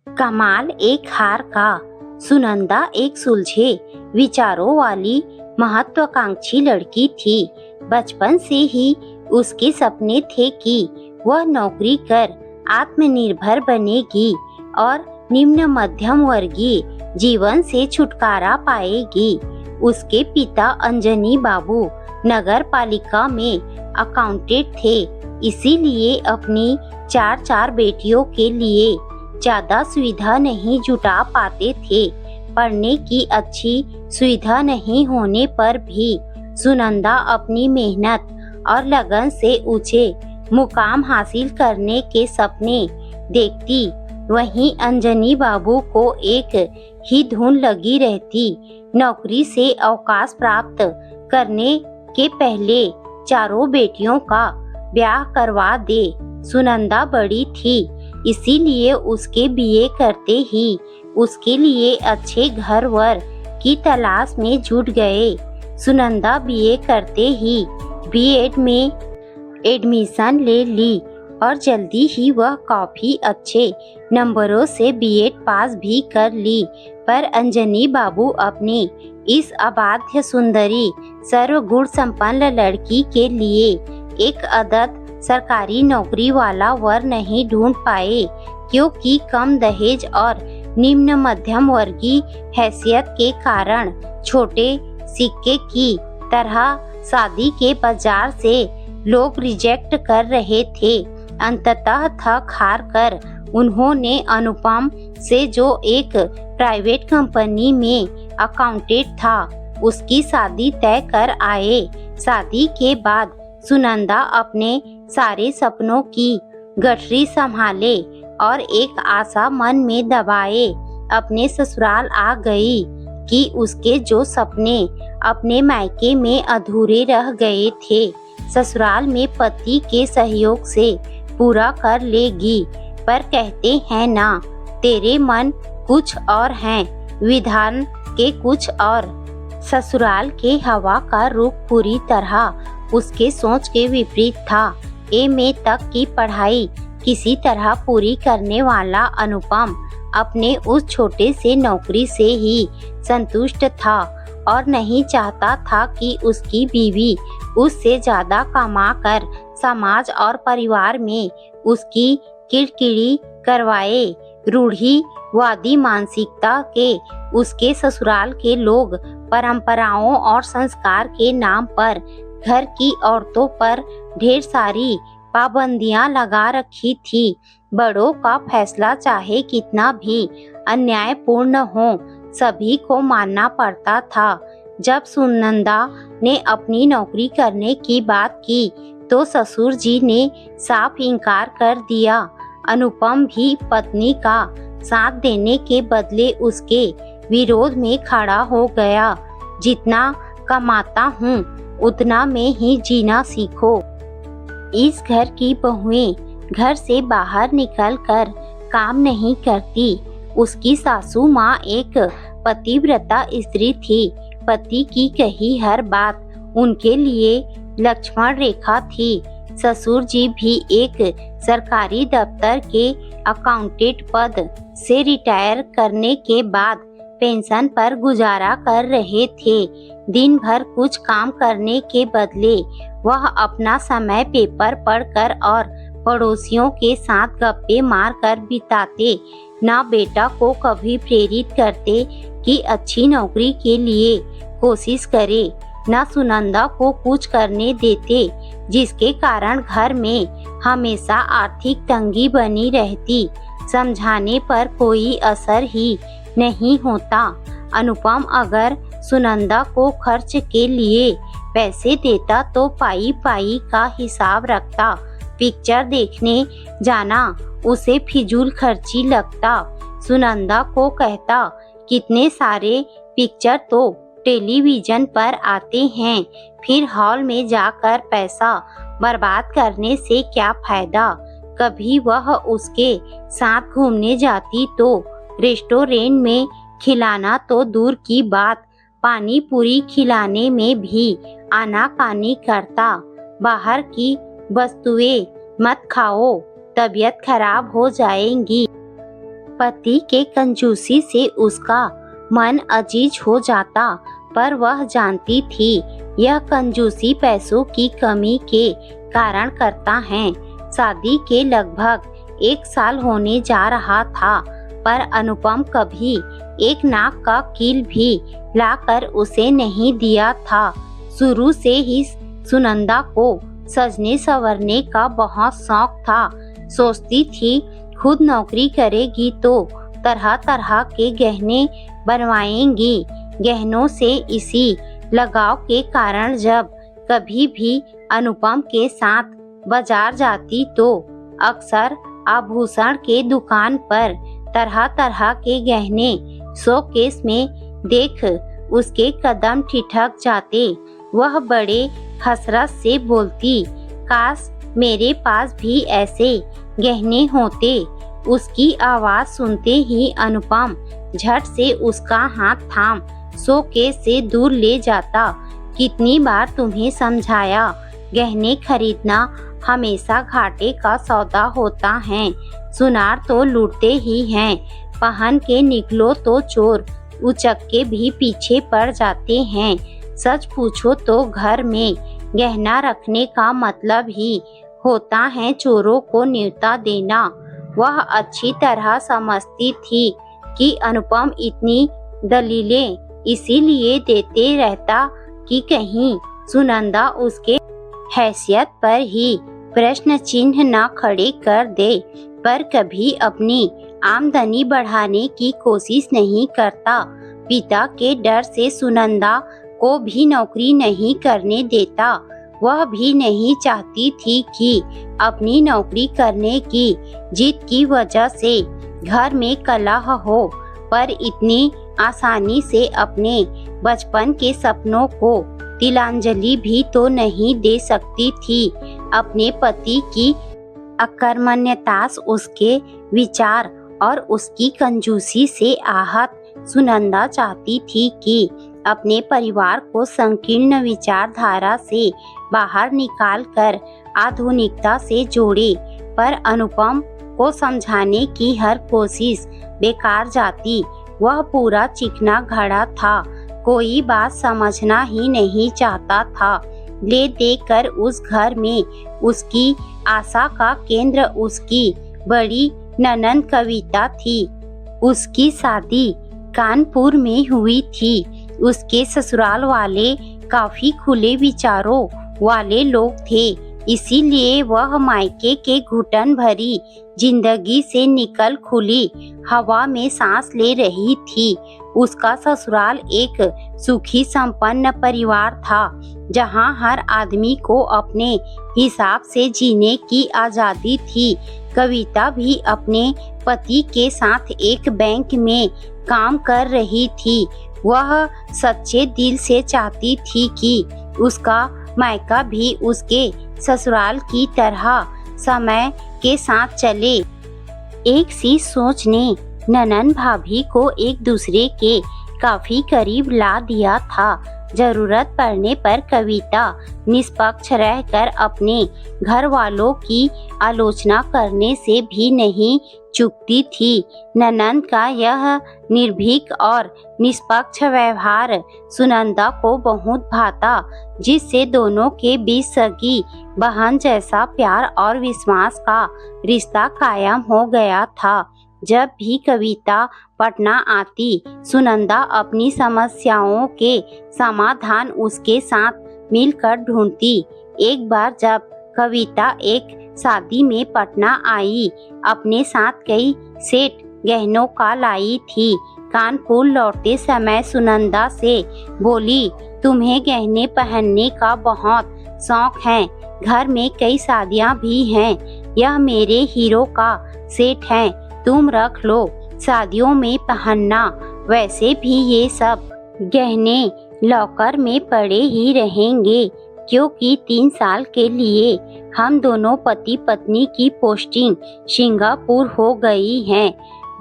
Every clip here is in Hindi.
कमाल एक हार का। सुनंदा एक सुलझे विचारों वाली महत्वाकांक्षी लड़की थी। बचपन से ही उसके सपने थे कि वह नौकरी कर आत्मनिर्भर बनेगी और निम्न मध्यम वर्गीय जीवन से छुटकारा पाएगी। उसके पिता अंजनी बाबू नगर पालिका में अकाउंटेंट थे, इसीलिए अपनी चार बेटियों के लिए ज्यादा सुविधा नहीं जुटा पाते थे। पढ़ने की अच्छी सुविधा नहीं होने पर भी सुनंदा अपनी मेहनत और लगन से ऊंचे मुकाम हासिल करने के सपने देखती। वहीं अंजनी बाबू को एक ही धुन लगी रहती, नौकरी से अवकाश प्राप्त करने के पहले चारों बेटियों का ब्याह करवा दे। सुनंदा बड़ी थी, इसीलिए उसके बीए करते ही उसके लिए अच्छे घर वर की तलाश में जुट गए। सुनंदा बीए करते ही बीएड में एडमिशन ले ली और जल्दी ही वह काफी अच्छे नंबरों से बीएड पास भी कर ली। पर अंजनी बाबू अपने इस अबाध्य सुंदरी सर्वगुण संपन्न लड़की के लिए एक आदत सरकारी नौकरी वाला वर नहीं ढूंढ पाए, क्योंकि कम दहेज और निम्न मध्यम वर्गीय हैसियत के कारण छोटे सिक्के की तरह शादी के बाजार से लोग रिजेक्ट कर रहे थे। अंततः थक हार कर उन्होंने अनुपम से, जो एक प्राइवेट कंपनी में अकाउंटेंट था, उसकी शादी तय कर आए। शादी के बाद सुनंदा अपने सारे सपनों की गठरी संभाले और एक आशा मन में दबाए अपने ससुराल आ गई कि उसके जो सपने अपने मायके में अधूरे रह गए थे, ससुराल में पति के सहयोग से पूरा कर लेगी। पर कहते हैं ना, तेरे मन कुछ और हैं, विधान के कुछ और। ससुराल के हवा का रुख पूरी तरह उसके सोच के विपरीत था। एमए तक की पढ़ाई किसी तरह पूरी करने वाला अनुपम अपने उस छोटे से नौकरी से ही संतुष्ट था और नहीं चाहता था कि उसकी बीवी उससे ज्यादा कमाकर समाज और परिवार में उसकी किरकिरी करवाए। रूढ़िवादी मानसिकता के उसके ससुराल के लोग परंपराओं और संस्कार के नाम पर घर की औरतों पर ढेर सारी पाबंदियां लगा रखी थी। बड़ों का फैसला चाहे कितना भी अन्यायपूर्ण हो, सभी को मानना पड़ता था। जब सुनंदा ने अपनी नौकरी करने की बात की तो ससुर जी ने साफ इनकार कर दिया। अनुपम भी पत्नी का साथ देने के बदले उसके विरोध में खड़ा हो गया। जितना कमाता हूँ उतना में ही जीना सीखो। इस घर की बहुएं घर से बाहर निकलकर काम नहीं करती। उसकी सासू माँ एक पतिव्रता स्त्री थी। पति की कही हर बात उनके लिए लक्ष्मण रेखा थी। ससुर जी भी एक सरकारी दफ्तर के अकाउंटेंट पद से रिटायर करने के बाद पेंशन पर गुजारा कर रहे थे। दिन भर कुछ काम करने के बदले वह अपना समय पेपर पढ़कर और पड़ोसियों के साथ गप्पे मारकर बिताते। ना बेटा को कभी प्रेरित करते कि अच्छी नौकरी के लिए कोशिश करे, ना सुनंदा को कुछ करने देते, जिसके कारण घर में हमेशा आर्थिक तंगी बनी रहती। समझाने पर कोई असर ही नहीं होता। अनुपम अगर सुनंदा को खर्च के लिए पैसे देता तो पाई पाई का हिसाब रखता। पिक्चर देखने जाना उसे फिजूल खर्ची लगता। सुनंदा को कहता, कितने सारे पिक्चर तो टेलीविजन पर आते हैं, फिर हॉल में जाकर पैसा बर्बाद करने से क्या फायदा। कभी वह उसके साथ घूमने जाती तो रेस्टोरेंट में खिलाना तो दूर की बात, पानी पूरी खिलाने में भी आनाकानी करता। बाहर की वस्तुएं मत खाओ, तबीयत खराब हो जाएगी। पति के कंजूसी से उसका मन अजीज हो जाता, पर वह जानती थी यह कंजूसी पैसों की कमी के कारण करता है। शादी के लगभग 1 साल होने जा रहा था, पर अनुपम कभी एक नाक का कील भी लाकर उसे नहीं दिया था। शुरू से ही सुनंदा को सजने संवरने का बहुत शौक था। सोचती थी खुद नौकरी करेगी तो तरह तरह के गहने बनवाएंगी। गहनों से इसी लगाव के कारण जब कभी भी अनुपम के साथ बाजार जाती तो अक्सर आभूषण के दुकान पर तरह तरह के गहने शोकेस में देख उसके कदम ठिठक जाते। वह बड़े हसरत से बोलती, काश मेरे पास भी ऐसे गहने होते। उसकी आवाज सुनते ही अनुपम झट से उसका हाथ थाम शोकेस से दूर ले जाता। कितनी बार तुम्हें समझाया, गहने खरीदना हमेशा घाटे का सौदा होता है। सुनार तो लूटते ही हैं, पहन के निकलो तो चोर उचक्के भी पीछे पड़ जाते हैं। सच पूछो तो घर में गहना रखने का मतलब ही होता है चोरों को न्योता देना। वह अच्छी तरह समझती थी कि अनुपम इतनी दलीलें इसीलिए देते रहता कि कहीं सुनंदा उसके हैसियत पर ही प्रश्न चिन्ह न खड़े कर दे, पर कभी अपनी आमदनी बढ़ाने की कोशिश नहीं करता। पिता के डर से सुनंदा को भी नौकरी नहीं करने देता। वह भी नहीं चाहती थी कि अपनी नौकरी करने की जिद की वजह से घर में कलह हो, पर इतनी आसानी से अपने बचपन के सपनों को तिलांजलि भी तो नहीं दे सकती थी। अपने पति की अकर्मण्यता, उसके विचार और उसकी कंजूसी से आहत सुनंदा चाहती थी कि अपने परिवार को संकीर्ण विचारधारा से बाहर निकालकर आधुनिकता से जोड़े, पर अनुपम को समझाने की हर कोशिश बेकार जाती। वह पूरा चिकना घड़ा था, कोई बात समझना ही नहीं चाहता था। ले देकर उस घर में उसकी आशा का केंद्र उसकी बड़ी ननंद कविता थी। उसकी शादी कानपुर में हुई थी। उसके ससुराल वाले काफी खुले विचारों वाले लोग थे, इसीलिए वह मायके के घुटन भरी जिंदगी से निकल खुली हवा में सांस ले रही थी। उसका ससुराल एक सुखी संपन्न परिवार था, जहां हर आदमी को अपने हिसाब से जीने की आजादी थी। कविता भी अपने पति के साथ एक बैंक में काम कर रही थी। वह सच्चे दिल से चाहती थी कि उसका मायका भी उसके ससुराल की तरह समय के साथ चले। एक सी सोच ने ननंद भाभी को एक दूसरे के काफी करीब ला दिया था। जरूरत पड़ने पर कविता निष्पक्ष रहकर अपने घर वालों की आलोचना करने से भी नहीं चूकती थी। ननंद का यह निर्भीक और निष्पक्ष व्यवहार सुनंदा को बहुत भाता, जिससे दोनों के बीच सगी बहन जैसा प्यार और विश्वास का रिश्ता कायम हो गया था। जब भी कविता पटना आती, सुनंदा अपनी समस्याओं के समाधान उसके साथ मिलकर ढूंढती। एक बार जब कविता एक शादी में पटना आई, अपने साथ कई सेट गहनों का लाई थी। कानपुर लौटते समय सुनंदा से बोली, तुम्हें गहने पहनने का बहुत शौक है, घर में कई शादियां भी हैं, यह मेरे हीरो का सेट है, तुम रख लो, शादियों में पहनना। वैसे भी ये सब गहने लॉकर में पड़े ही रहेंगे, क्योंकि 3 साल के लिए हम दोनों पति पत्नी की पोस्टिंग सिंगापुर हो गई है।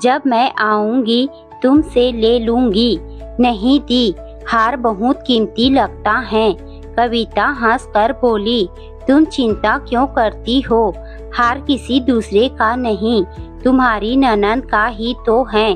जब मैं आऊंगी तुमसे ले लूंगी। नहीं दी, हार बहुत कीमती लगता है। कविता हंसकर बोली, तुम चिंता क्यों करती हो, हार किसी दूसरे का नहीं, तुम्हारी ननद का ही तो है।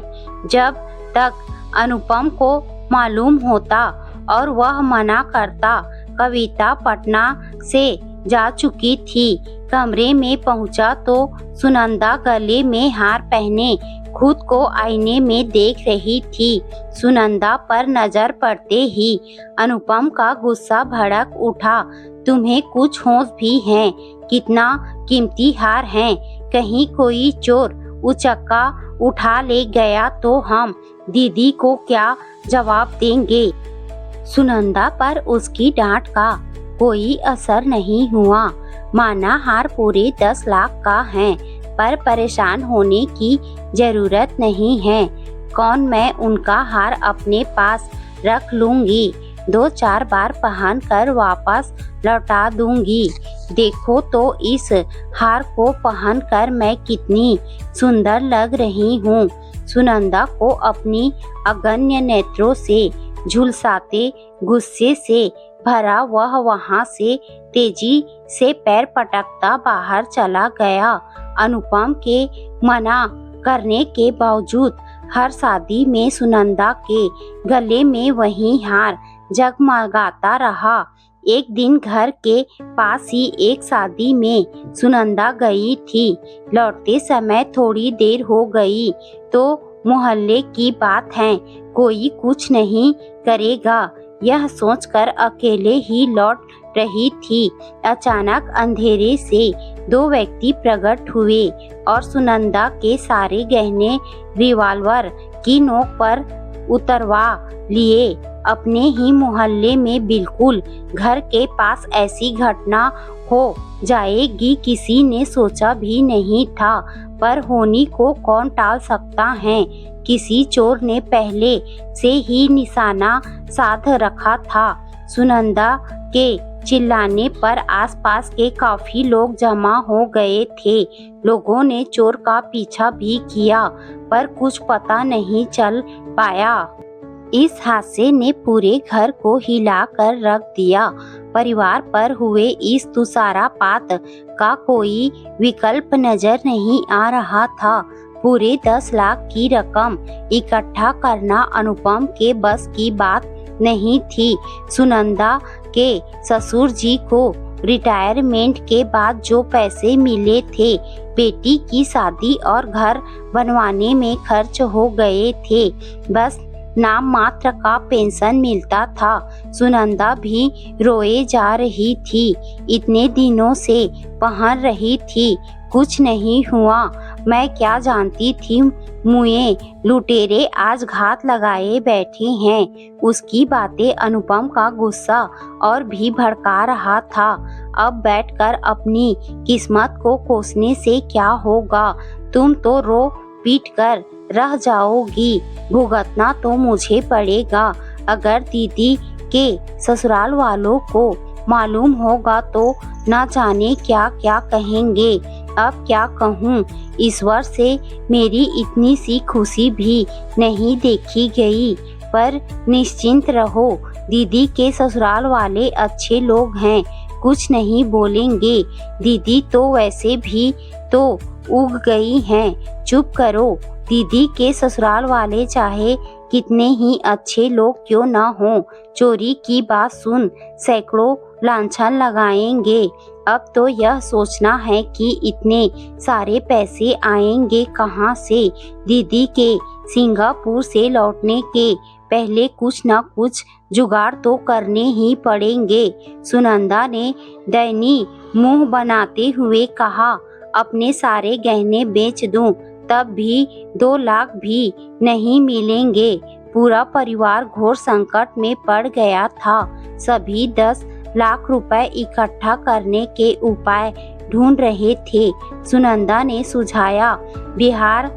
जब तक अनुपम को मालूम होता और वह मना करता, कविता पटना से जा चुकी थी। कमरे में पहुंचा तो सुनंदा गले में हार पहने खुद को आईने में देख रही थी। सुनंदा पर नजर पड़ते ही अनुपम का गुस्सा भड़क उठा। तुम्हें कुछ होश भी है? कितना कीमती हार है, कहीं कोई चोर उचक्का उठा ले गया तो हम दीदी को क्या जवाब देंगे? सुनंदा पर उसकी डांट का कोई असर नहीं हुआ। माना हार पूरे 10 लाख का है, पर परेशान होने की जरूरत नहीं है। कौन, मैं उनका हार अपने पास रख लूंगी, 2-4 बार पहन कर वापस लौटा दूंगी। देखो तो इस हार को पहन कर मैं कितनी सुंदर लग रही हूँ। सुनंदा को अपनी अगण्य नेत्रों से झुलसाते गुस्से से भरा वह वहां से तेजी से पैर पटकता बाहर चला गया। अनुपम के मना करने के बावजूद हर शादी में सुनंदा के गले में वही हार जगमगाता रहा। एक दिन घर के पास ही एक शादी में सुनंदा गई थी। लौटते समय थोड़ी देर हो गई तो मोहल्ले की बात है, कोई कुछ नहीं करेगा, यह सोचकर अकेले ही लौट रही थी। अचानक अंधेरे से 2 व्यक्ति प्रकट हुए और सुनंदा के सारे गहने रिवॉल्वर की नोक पर उतरवा लिए। अपने ही मोहल्ले में बिल्कुल घर के पास ऐसी घटना हो जाएगी किसी ने सोचा भी नहीं था, पर होनी को कौन टाल सकता है। किसी चोर ने पहले से ही निशाना साध रखा था। सुनंदा के चिल्लाने पर आसपास के काफी लोग जमा हो गए थे। लोगों ने चोर का पीछा भी किया, पर कुछ पता नहीं चल पाया। इस हादसे ने पूरे घर को हिला कर रख दिया। परिवार पर हुए इस तुषारपात का कोई विकल्प नजर नहीं आ रहा था। पूरे 10 लाख की रकम इकट्ठा करना अनुपम के बस की बात नहीं थी। सुनंदा के ससुर जी को रिटायरमेंट के बाद जो पैसे मिले थे, बेटी की शादी और घर बनवाने में खर्च हो गए थे। बस नाम मात्र का पेंशन मिलता था। सुनंदा भी रोए जा रही थी। इतने दिनों से पहन रही थी, कुछ नहीं हुआ। मैं क्या जानती थी मुए लुटेरे आज घात लगाए बैठे हैं। उसकी बातें अनुपम का गुस्सा और भी भड़का रहा था। अब बैठकर अपनी किस्मत को कोसने से क्या होगा? तुम तो रो पीट कर रह जाओगी, भुगतना तो मुझे पड़ेगा। अगर दीदी के ससुराल वालों को मालूम होगा तो न जाने क्या क्या कहेंगे। अब क्या कहूँ, ईश्वर से मेरी इतनी सी खुशी भी नहीं देखी गई। पर निश्चिंत रहो, दीदी के ससुराल वाले अच्छे लोग हैं, कुछ नहीं बोलेंगे। दीदी तो वैसे भी तो उग गई हैं। चुप करो। दीदी के ससुराल वाले चाहे कितने ही अच्छे लोग क्यों न हों, चोरी की बात सुन सैकड़ों लांछन लगाएंगे। अब तो यह सोचना है कि इतने सारे पैसे आएंगे कहाँ से। दीदी के सिंगापुर से लौटने के पहले कुछ न कुछ जुगाड़ तो करने ही पड़ेंगे। सुनंदा ने दयनीय मुंह बनाते हुए कहा, अपने सारे गहने बेच दूं तब भी 2 लाख भी नहीं मिलेंगे। पूरा परिवार घोर संकट में पड़ गया था। सभी 10 लाख रुपए इकट्ठा करने के उपाय ढूंढ रहे थे। सुनंदा ने सुझाया, बिहार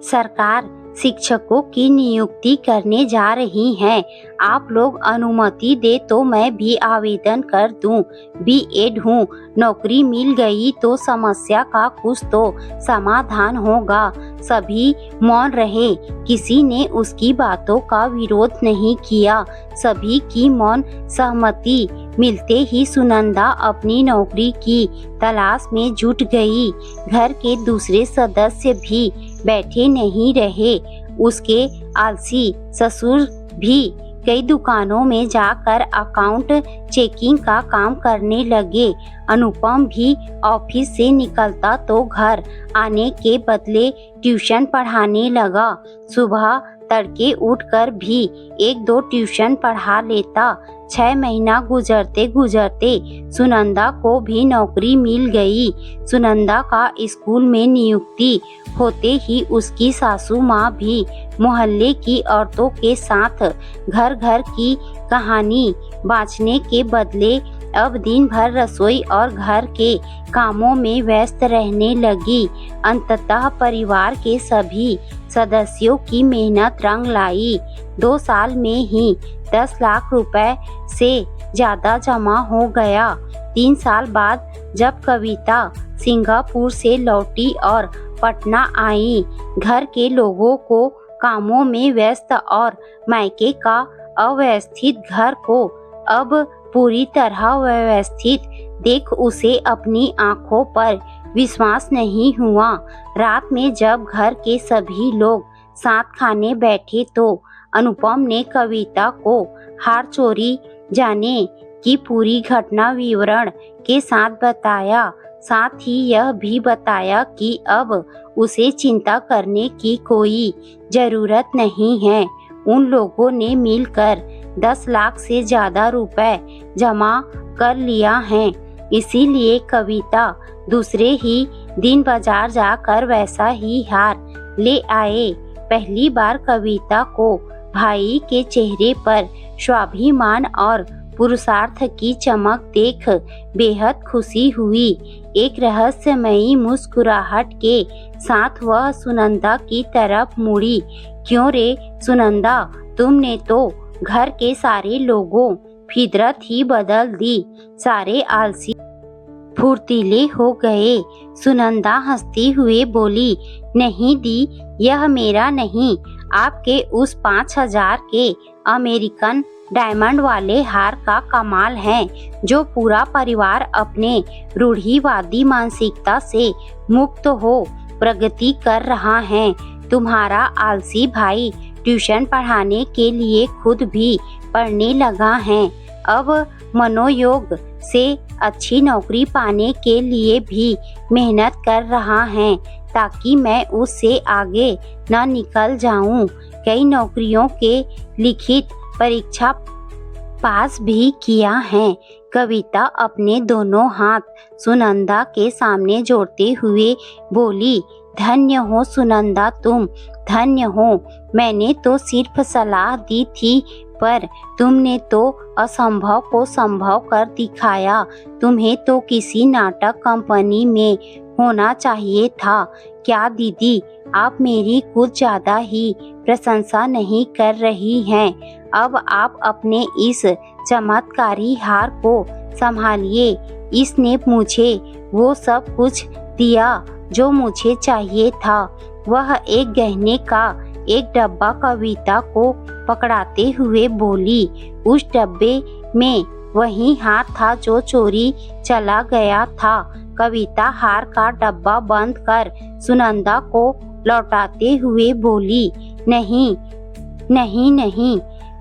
सरकार शिक्षकों की नियुक्ति करने जा रही हैं। आप लोग अनुमति दे तो मैं भी आवेदन कर दूं। B.Ed हूँ, नौकरी मिल गई तो समस्या का कुछ तो समाधान होगा। सभी मौन रहे, किसी ने उसकी बातों का विरोध नहीं किया। सभी की मौन सहमति मिलते ही सुनंदा अपनी नौकरी की तलाश में जुट गई। घर के दूसरे सदस्य भी बैठे नहीं रहे। उसके आलसी ससुर भी कई दुकानों में जाकर अकाउंट चेकिंग का काम करने लगे। अनुपम भी ऑफिस से निकलता तो घर आने के बदले ट्यूशन पढ़ाने लगा। सुबह तड़के उठकर भी 1-2 ट्यूशन पढ़ा लेता। 6 महीना गुजरते गुजरते सुनंदा को भी नौकरी मिल गई। सुनंदा का स्कूल में नियुक्ति होते ही उसकी सासू माँ भी मोहल्ले की औरतों के साथ घर घर की कहानी बाँचने के बदले अब दिन भर रसोई और घर के कामों में व्यस्त रहने लगी। अंततः परिवार के सभी सदस्यों की मेहनत रंग लाई। 2 साल में ही 10 लाख रुपए से ज्यादा जमा हो गया। 3 साल बाद जब कविता सिंगापुर से लौटी और पटना आई, घर के लोगों को कामों में व्यस्त और मायके का अव्यवस्थित घर को अब पूरी तरह व्यवस्थित देख उसे अपनी आंखों पर विश्वास नहीं हुआ। रात में जब घर के सभी लोग साथ खाने बैठे तो अनुपम ने कविता को हार चोरी जाने की पूरी घटना विवरण के साथ बताया। साथ ही यह भी बताया कि अब उसे चिंता करने की कोई जरूरत नहीं है। उन लोगों ने मिलकर 10 लाख से ज्यादा रुपए जमा कर लिया है। इसीलिए कविता दूसरे ही दिन बाजार जाकर वैसा ही हार ले आए। पहली बार कविता को भाई के चेहरे पर स्वाभिमान और पुरुषार्थ की चमक देख बेहद खुशी हुई। एक रहस्यमयी मुस्कुराहट के साथ वह सुनंदा की तरफ मुड़ी। क्यों रे सुनंदा, तुमने तो घर के सारे लोगों फितरत ही बदल दी। सारे आलसी फुर्तीले हो गए। सुनंदा हंसती हुए बोली, नहीं दी, यह मेरा नहीं, आपके उस 5,000 के अमेरिकन डायमंड वाले हार का कमाल है, जो पूरा परिवार अपने रूढ़िवादी मानसिकता से मुक्त हो प्रगति कर रहा है। तुम्हारा आलसी भाई ट्यूशन पढ़ाने के लिए खुद भी पढ़ने लगा है। अब मनोयोग से अच्छी नौकरी पाने के लिए भी मेहनत कर रहा है, ताकि मैं उससे आगे न निकल जाऊं। कई नौकरियों के लिखित परीक्षा पास भी किया है। कविता अपने दोनों हाथ सुनंदा के सामने जोड़ते हुए बोली, धन्य हो सुनंदा, तुम धन्य हो। मैंने तो सिर्फ सलाह दी थी, पर तुमने तो असंभव को संभव कर दिखाया। तुम्हें तो किसी नाटक कंपनी में होना चाहिए था। क्या दीदी, आप मेरी कुछ ज्यादा ही प्रशंसा नहीं कर रही हैं? अब आप अपने इस चमत्कारी हार को संभालिए। इसने मुझे वो सब कुछ दिया जो मुझे चाहिए था। वह एक गहने का एक डब्बा कविता को पकड़ाते हुए बोली। उस डब्बे में वही हार था जो चोरी चला गया था। कविता हार का डब्बा बंद कर सुनंदा को लौटाते हुए बोली, नहीं नहीं नहीं,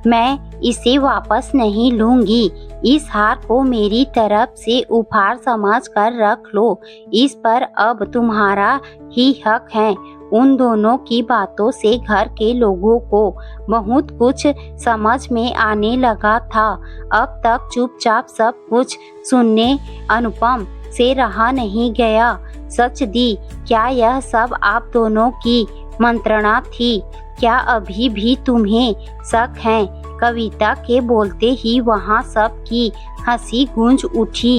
मैं इसे वापस नहीं लूंगी। इस हार को मेरी तरफ से उपहार समझ कर रख लो। इस पर अब तुम्हारा ही हक है। उन दोनों की बातों से घर के लोगों को बहुत कुछ समझ में आने लगा था। अब तक चुपचाप सब कुछ सुनने अनुपम से रहा नहीं गया। सच दी, क्या यह सब आप दोनों की मंत्रणा थी? क्या अभी भी तुम्हें शक है? कविता के बोलते ही वहाँ सब की हंसी गूंज उठी।